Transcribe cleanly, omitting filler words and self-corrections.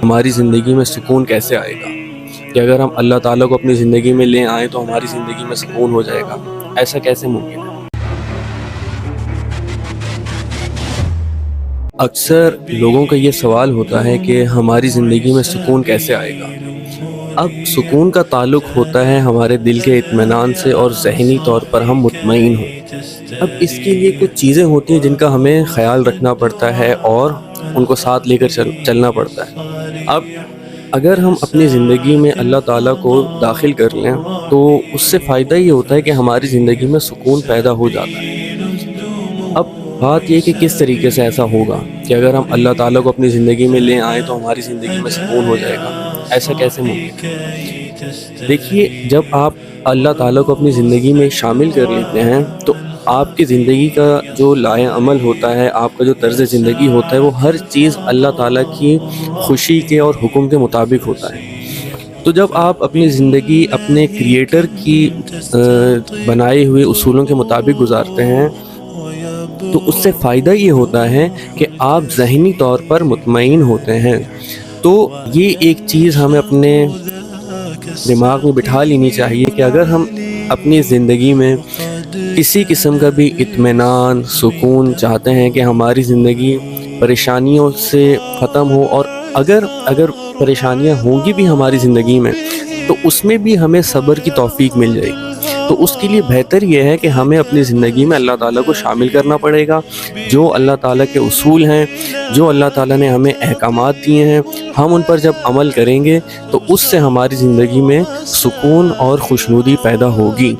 ہماری زندگی میں سکون کیسے آئے گا، کہ اگر ہم اللہ تعالیٰ کو اپنی زندگی میں لے آئیں تو ہماری زندگی میں سکون ہو جائے گا، ایسا کیسے ممکن ہے؟ اکثر لوگوں کا یہ سوال ہوتا ہے کہ ہماری زندگی میں سکون کیسے آئے گا۔ اب سکون کا تعلق ہوتا ہے ہمارے دل کے اطمینان سے اور ذہنی طور پر ہم مطمئن ہوں۔ اب اس کے لیے کچھ چیزیں ہوتی ہیں جن کا ہمیں خیال رکھنا پڑتا ہے اور ان کو ساتھ لے کر چلنا پڑتا ہے۔ اب اگر ہم اپنی زندگی میں اللہ تعالیٰ کو داخل کر لیں تو اس سے فائدہ یہ ہوتا ہے کہ ہماری زندگی میں سکون پیدا ہو جاتا ہے۔ اب بات یہ کہ کس طریقے سے ایسا ہوگا کہ اگر ہم اللہ تعالیٰ کو اپنی زندگی میں لے آئیں تو ہماری زندگی میں سکون ہو جائے گا، ایسا کیسے ممکن ہے؟ دیکھیے، جب آپ اللہ تعالیٰ کو اپنی زندگی میں شامل کر لیتے ہیں تو آپ کی زندگی کا جو لائے عمل ہوتا ہے، آپ کا جو طرز زندگی ہوتا ہے، وہ ہر چیز اللہ تعالیٰ کی خوشی کے اور حکم کے مطابق ہوتا ہے۔ تو جب آپ اپنی زندگی اپنے کریٹر کی بنائے ہوئے اصولوں کے مطابق گزارتے ہیں تو اس سے فائدہ یہ ہوتا ہے کہ آپ ذہنی طور پر مطمئن ہوتے ہیں۔ تو یہ ایک چیز ہمیں اپنے دماغ میں بٹھا لینی چاہیے کہ اگر ہم اپنی زندگی میں کسی قسم کا بھی اطمینان، سکون چاہتے ہیں کہ ہماری زندگی پریشانیوں سے ختم ہو، اور اگر پریشانیاں ہوں گی بھی ہماری زندگی میں تو اس میں بھی ہمیں صبر کی توفیق مل جائے گی، تو اس کے لیے بہتر یہ ہے کہ ہمیں اپنی زندگی میں اللہ تعالیٰ کو شامل کرنا پڑے گا۔ جو اللہ تعالیٰ کے اصول ہیں، جو اللہ تعالیٰ نے ہمیں احکامات دیے ہیں، ہم ان پر جب عمل کریں گے تو اس سے ہماری زندگی میں سکون اور خوشنودی پیدا ہوگی۔